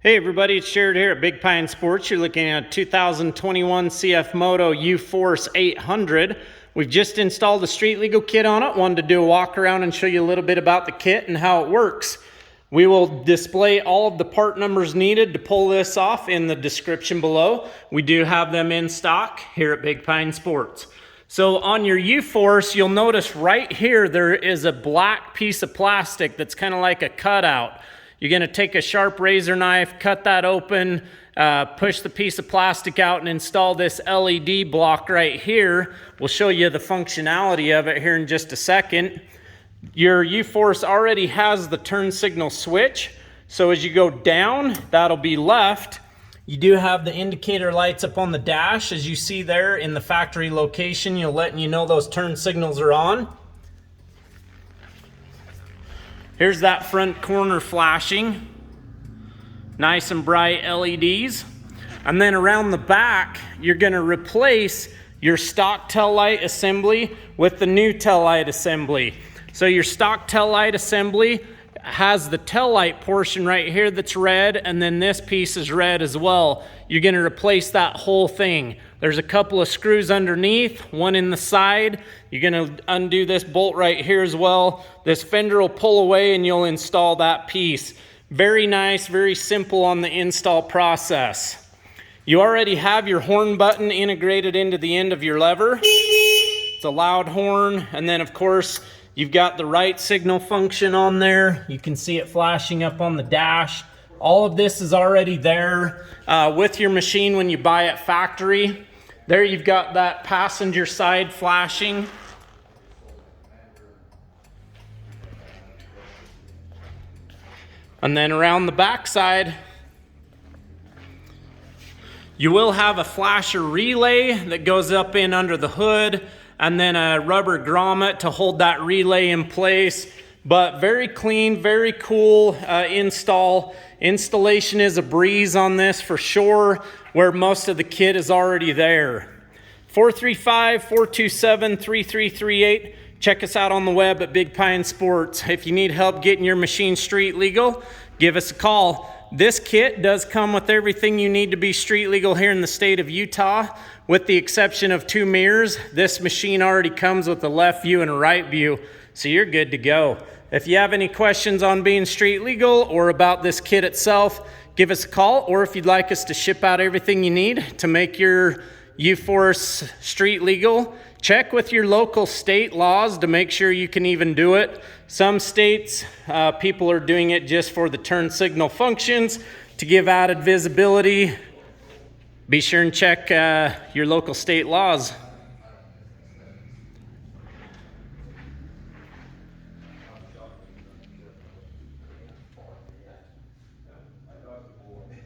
Hey everybody, it's Jared here at Big Pine Sports. You're looking at a 2021 CF Moto UFORCE 800. We've just installed the street legal kit on it. Wanted to do a walk around and show you a little bit about the kit and how it works. We will display all of the part numbers needed to pull this off in the description below. We do have them in stock here at Big Pine Sports. So on your UFORCE, you'll notice right here there is a black piece of plastic that's kind of like a cutout. You're going to take a sharp razor knife, cut that open, push the piece of plastic out and install this LED block right here. We'll show you the functionality of it here in just a second. Your UFORCE already has the turn signal switch. So as you go down, that'll be left. You do have the indicator lights up on the dash. As you see there in the factory location, you'll letting you know those turn signals are on. Here's that front corner flashing. Nice and bright LEDs. And then around the back, you're gonna replace your stock tail light assembly with the new tail light assembly. So your stock tail light assembly has the tail light portion right here that's red, and then this piece is red as well. You're gonna replace that whole thing. There's a couple of screws underneath, one in the side. You're gonna undo this bolt right here as well. This fender will pull away and you'll install that piece. Very nice, very simple on the install process. You already have your horn button integrated into the end of your lever. It's a loud horn, and then of course, you've got the right signal function on there. You can see it flashing up on the dash. All of this is already there with your machine when you buy it factory. There you've got that passenger side flashing. And then around the back side, you will have a flasher relay that goes up in under the hood, and then a rubber grommet to hold that relay in place. But very clean, very cool install. Installation is a breeze on this for sure, where most of the kit is already there. 435-427-3338. Check us out on the web at Big Pine Sports. If you need help getting your machine street legal, give us a call. This kit does come with everything you need to be street legal here in the state of Utah, with the exception of 2 mirrors. This machine already comes with a left view and a right view, so you're good to go. If you have any questions on being street legal or about this kit itself, give us a call, or if you'd like us to ship out everything you need to make your UFORCE street legal, check with your local state laws to make sure you can even do it. Some states, people are doing it just for the turn signal functions to give added visibility. Be sure and check your local state laws.